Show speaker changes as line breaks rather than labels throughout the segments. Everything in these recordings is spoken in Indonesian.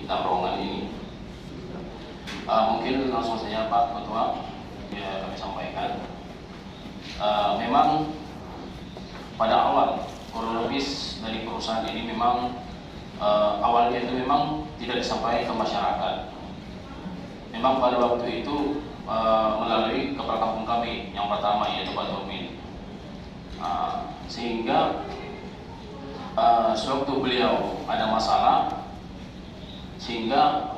dalam ruangan ini. Mungkin langsung saja Pak Ketua ya kami sampaikan. Memang pada awal kronologis dari perusahaan ini memang awalnya itu memang tidak disampaikan ke masyarakat. Memang pada waktu itu melalui kepala kampung kami yang pertama yaitu Pak Tomin, sehingga sewaktu beliau ada masalah, sehingga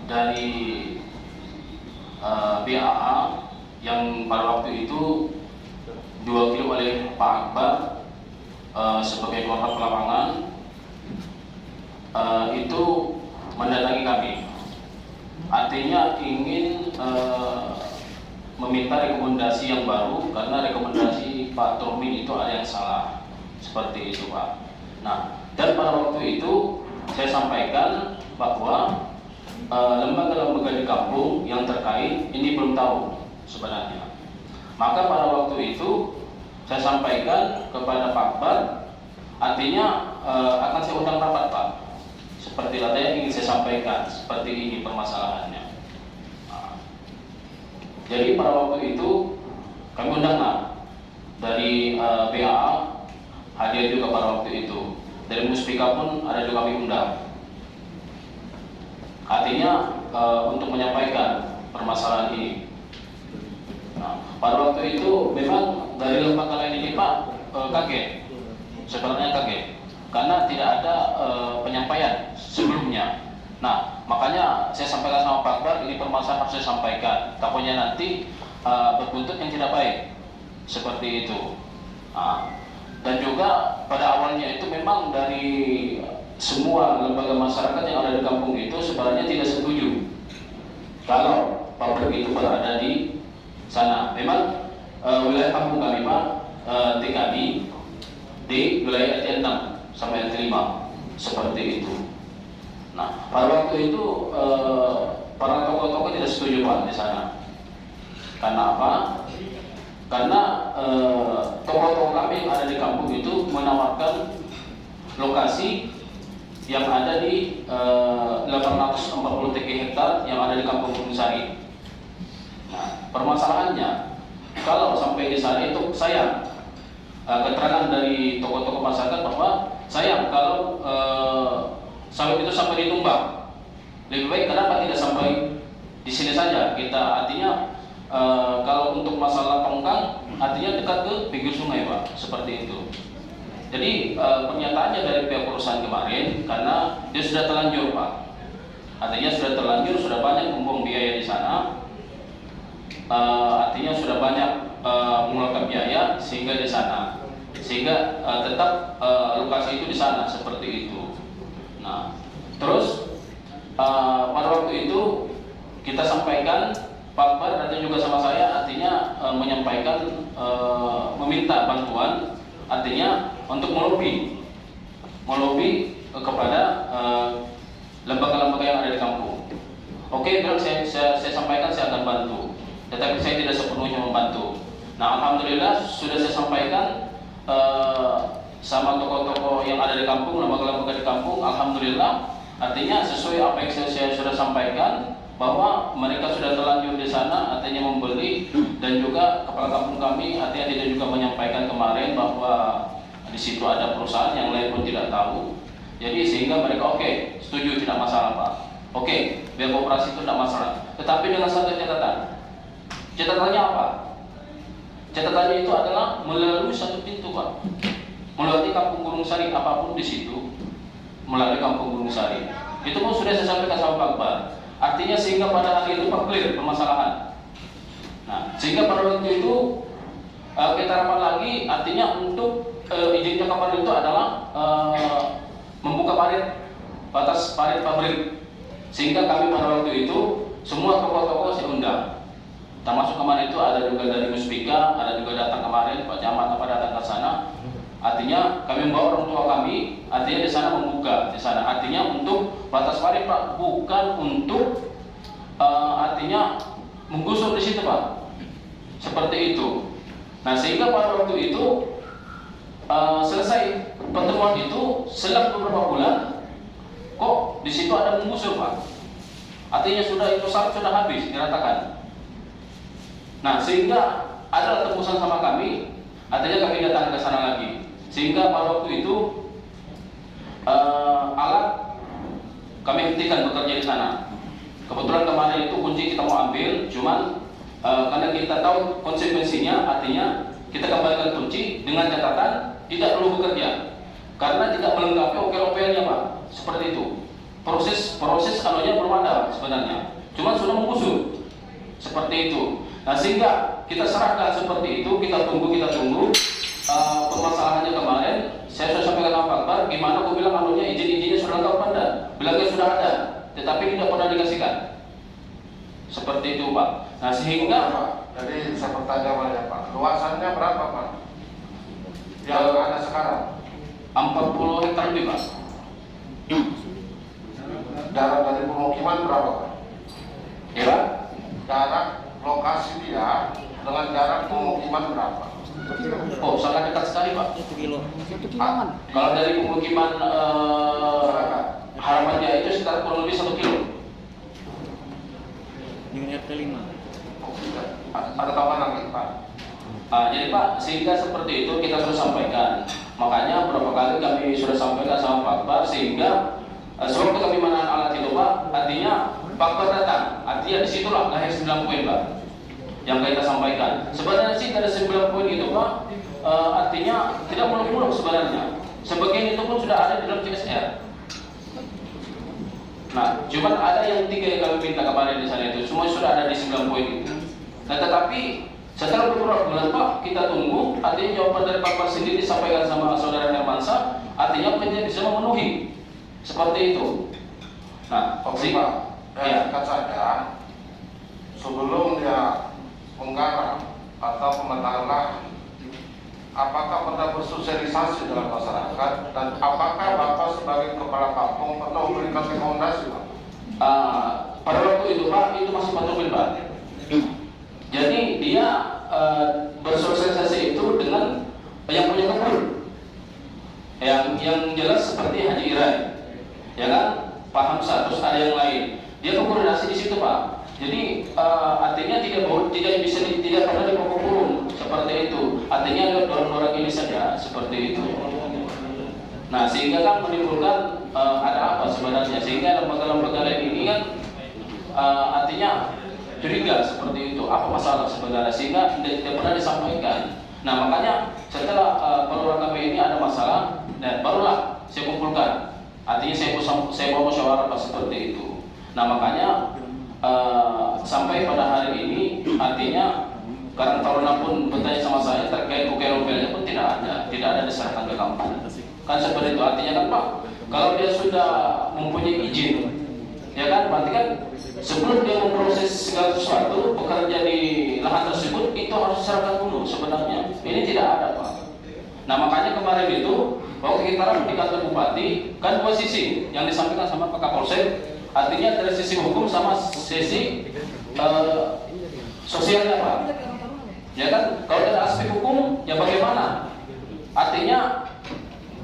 dari BAA yang pada waktu itu diwakili oleh Pak Akbar sebagai korban lapangan itu mendatangi kami, artinya ingin meminta rekomendasi yang baru karena rekomendasi Pak Tomin itu ada yang salah, seperti itu Pak. Nah, dan pada waktu itu saya sampaikan bahwa lembaga-lembaga di kampung yang terkait ini belum tahu sebenarnya. Maka pada waktu itu saya sampaikan kepada Pak Akbar, artinya akan saya undang rapat Pak. Seperti tadi yang ingin saya sampaikan, seperti ini permasalahannya. Jadi pada waktu itu kami undang dari BAA hadir juga pada waktu itu. Dari Muspika pun ada juga kami undang. Artinya untuk menyampaikan permasalahan ini. Nah, pada waktu itu memang dari lembaga lain ini Pak kaget, sebenarnya kaget, karena tidak ada penyampaian sebelumnya. Nah, makanya saya sampaikan sama Pak Akbar, ini permasalahan harus saya sampaikan. Takutnya nanti berbuntut yang tidak baik, seperti itu. Nah, dan juga pada awalnya itu memang dari semua lembaga masyarakat yang ada di kampung itu sebenarnya tidak setuju kalau pabrik itu berada di sana. Memang wilayah kampung kami Pak TKB di wilayah RT 6 sampai RT 5 seperti itu. Nah, pada waktu itu para tokoh-tokoh tidak setuju Pak di sana. Karena apa? Karena tokoh-tokoh kami yang ada di kampung itu menawarkan lokasi yang ada di 840 hektar yang ada di kampung Gunung Sari. Nah, permasalahannya kalau sampai di sana itu sayang, keterangan dari tokoh-tokoh masyarakat bahwa sayang kalau sawit itu sampai ditumbang. Lebih baik kenapa tidak sampai di sini saja kita, artinya kalau untuk masalah tongkang artinya dekat ke pinggir sungai Pak, seperti itu. Jadi pernyataannya dari pihak perusahaan kemarin karena dia sudah terlanjur Pak, artinya sudah terlanjur, sudah banyak membuang biaya di sana, artinya sudah banyak mengeluarkan biaya sehingga di sana, sehingga tetap lokasi itu di sana seperti itu. Nah, terus pada waktu itu kita sampaikan, Pak Akbar datang juga sama saya, artinya menyampaikan meminta bantuan, artinya untuk melobi kepada lembaga-lembaga yang ada di kampung. Oke, bilang saya sampaikan saya akan bantu, tetapi saya tidak sepenuhnya membantu. Nah, alhamdulillah sudah saya sampaikan sama tokoh-tokoh yang ada di kampung, lembaga-lembaga di kampung, alhamdulillah, artinya sesuai apa yang saya sudah sampaikan bahwa mereka sudah terlanjur di sana, artinya membeli, dan juga kepala kampung kami artinya tidak juga menyampaikan kemarin bahwa di situ ada perusahaan yang lain pun tidak tahu. Jadi sehingga mereka oke, setuju, tidak masalah Pak. Oke, biar koperasi itu tidak masalah. Tetapi dengan satu catatan. Catatannya apa? Catatannya itu adalah melalui satu pintu Pak. Melalui kampung Gunung Sari, apapun di situ melalui kampung Gunung Sari. Itu pun sudah saya sampaikan sama Pak Akbar. Artinya sehingga pada hari itu Pak clear permasalahan. Nah, sehingga pada waktu itu kita rapat lagi, artinya untuk izinnya kapan itu adalah membuka parit, batas parit pabrik. Sehingga kami pada waktu itu semua tokoh-tokoh saya undang. Termasuk kemarin itu ada juga dari Muspika, ada juga datang kemarin Pak Camat datang ke sana. Artinya kami membawa orang tua kami, artinya di sana membuka di sana. Artinya untuk batas parit Pak, bukan untuk artinya menggusur di situ Pak. Seperti itu. Nah, sehingga pada waktu itu selesai pertemuan itu, selang beberapa bulan kok di situ ada menggusur Pak. Artinya sudah itu sawit sudah habis diratakan. Nah sehingga ada tembusan sama kami, artinya kami datang ke sana lagi. Sehingga pada waktu itu alat kami hentikan bekerja di sana. Kebetulan kemarin itu kunci kita mau ambil, cuman karena kita tahu konsekuensinya, artinya kita kembalikan kunci dengan catatan tidak perlu bekerja karena tidak melengkapi OPL-OPL-nya Pak. Seperti itu. Proses anunya belum ada sebenarnya, cuman sudah menggusur. Seperti itu. Nah sehingga kita serahkan seperti itu, kita tunggu. Permasalahannya kemarin saya sudah sampaikan sama Pak Akbar, gimana aku bilang anunya izin-izinnya sudah lengkap Anda, bilangnya sudah ada, tetapi tidak pernah dikasihkan. Seperti itu Pak. Nah sehingga
Pak, jadi saya bertanya banyak Pak, luasannya berapa Pak? Yang ada sekarang?
40 hektar lebih Pak.
Jarak dari pemukiman berapa Pak?
Ya Pak?
Jarak lokasi dia dengan jarak pemukiman berapa?
Oh sangat dekat sekali Pak.
1 kilo.
Kalau dari pemukiman Harapan Jaya itu sekitar kurang lebih 1 kilo.
Dengan RT 5.
Ada tambahan lagi Pak?
Jadi Pak, sehingga seperti itu kita sudah sampaikan. Makanya beberapa kali kami sudah sampaikan sama Pak Akbar, sehingga sewaktu kami menahan alat itu Pak, artinya Pak Akbar datang. Artinya disitulah lahir 9 poin Pak yang kita sampaikan. Sebenarnya sih dari 9 poin itu Pak, artinya tidak muluk-muluk sebenarnya. Sebagian itu pun sudah ada di dalam CSR. Nah, cuman ada yang 3 yang kami minta kemarin di sana itu, semua sudah ada di 9 poin itu. Nah, tetapi setelah beberapa bulan Pak, kita tunggu, artinya jawaban dari Pak Akbar sendiri disampaikan sama saudara Hermansyah, artinya penyidik bisa memenuhi. Seperti itu. Nah,
Oke Pak,
ya.
singkat saja, sebelum dia menggarap atau pemetaan lahan, apakah pernah bersosialisasi dengan masyarakat dan apakah Bapak sebagai kepala kampung pernah memberikan rekomendasi Pak?
Pada waktu itu Pak, itu masih patroli Pak. Jadi dia bersosialisasi itu dengan yang punya kebun. Yang jelas seperti Haji Irai, ya kan, Pak Hamzah, terus ada yang lain. Dia berkoordinasi di situ Pak. Jadi artinya tidak pernah dipokok kurung seperti itu. Artinya ada dorong-dorong ini saja seperti itu. Nah sehingga kan menimbulkan ada apa sebenarnya, sehingga lembaga-lembaga lain ini kan artinya curiga seperti itu. Apa masalah sebenarnya, sehingga tidak pernah disampaikan. Nah makanya setelah perluan kami ini ada masalah, dan barulah saya kumpulkan. Artinya saya mau musyawarah Pak seperti itu. Nah makanya sampai pada hari ini artinya karena Taruna pun bertanya sama saya terkait UKL-UKL-nya pun tidak ada diserahkan ke kampung. Kan seperti itu, artinya kan Pak, kalau dia sudah mempunyai izin, ya kan, berarti kan sebelum dia memproses segala sesuatu bekerja di lahan tersebut itu harus diserahkan dulu sebenarnya. Ini tidak ada Pak. Nah makanya kemarin itu waktu kita di kantor bupati kan 2 sisi yang disampaikan sama Pak Kapolsek. Artinya dari sisi hukum sama sisi sosialnya Pak. Ya kan, kalau dari aspek hukum ya bagaimana? Artinya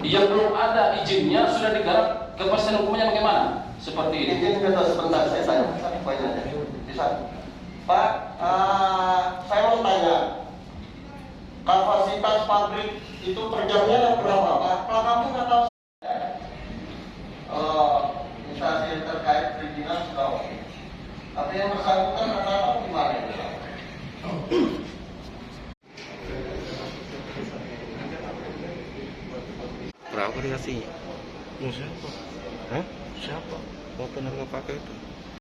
yang belum ada izinnya sudah digarap, kepastian hukumnya bagaimana? Seperti itu.
Izin kita sebentar, saya tanya poinnya. Bisa. Pak, saya mau tanya, kapasitas pabrik itu per jamnya berapa Pak? Kalau kamu nggak tahu, instansi yang terkait perizinan sudah oke. Tapi yang bersangkutan nggak tahu gimana?
Berapa dikasih?
Siapa? Siapa?
Mau penerima pakai itu.